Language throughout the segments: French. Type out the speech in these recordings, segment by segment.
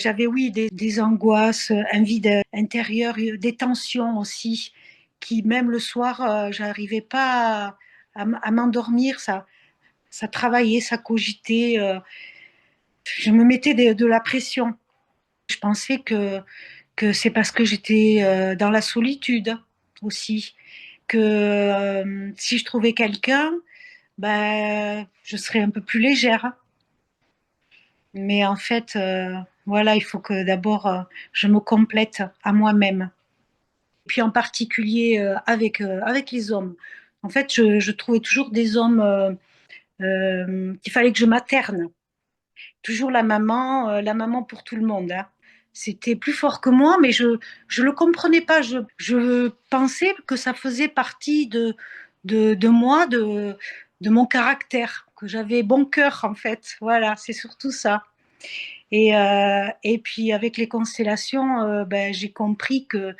J'avais, oui, des angoisses, un vide intérieur, des tensions aussi, qui même le soir, j'arrivais pas à m'endormir, ça travaillait, ça cogitait, je me mettais de la pression. Je pensais que c'est parce que j'étais dans la solitude aussi, que si je trouvais quelqu'un, ben, je serais un peu plus légère. Mais en fait, voilà, il faut que d'abord je me complète à moi-même. Puis en particulier avec les hommes. En fait, je trouvais toujours des hommes qu'il fallait que je materne. Toujours la maman pour tout le monde, hein. C'était plus fort que moi, mais je le comprenais pas. Je pensais que ça faisait partie de moi, de mon caractère, que j'avais bon cœur en fait. Voilà, c'est surtout ça. Et puis avec les constellations, ben, j'ai compris que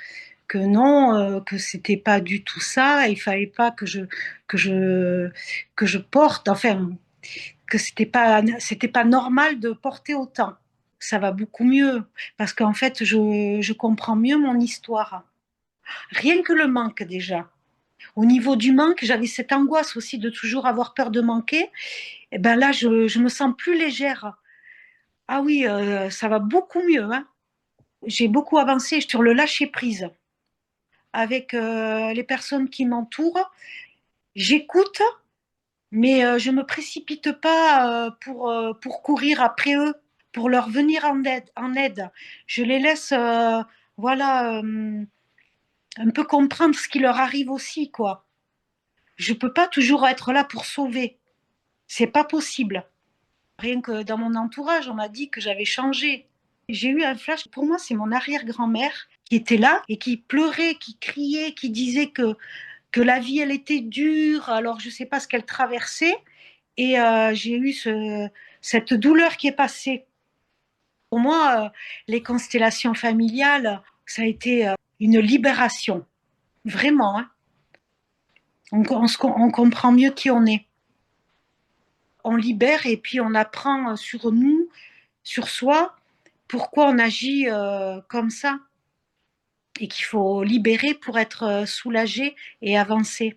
non, que c'était pas du tout ça. Il fallait pas que je, que je porte, enfin, que c'était pas normal de porter autant. Ça va beaucoup mieux parce qu'en fait, je comprends mieux mon histoire. Rien que le manque déjà. Au niveau du manque, j'avais cette angoisse aussi de toujours avoir peur de manquer. Et ben là, je me sens plus légère. Ah oui, ça va beaucoup mieux, hein. J'ai beaucoup avancé sur le lâcher prise avec les personnes qui m'entourent. J'écoute, mais je ne me précipite pas pour courir après eux, pour leur venir en aide. Je les laisse voilà, un peu comprendre ce qui leur arrive aussi, quoi. Je ne peux pas toujours être là pour sauver. C'est pas possible. Rien que dans mon entourage, on m'a dit que j'avais changé. J'ai eu un flash. Pour moi, c'est mon arrière-grand-mère qui était là et qui pleurait, qui criait, qui disait que la vie, elle était dure. Alors, je ne sais pas ce qu'elle traversait. Et j'ai eu cette douleur qui est passée. Pour moi, les constellations familiales, ça a été une libération. Vraiment, hein. On comprend mieux qui on est. On libère et puis on apprend sur nous, sur soi, pourquoi on agit comme ça et qu'il faut libérer pour être soulagé et avancer.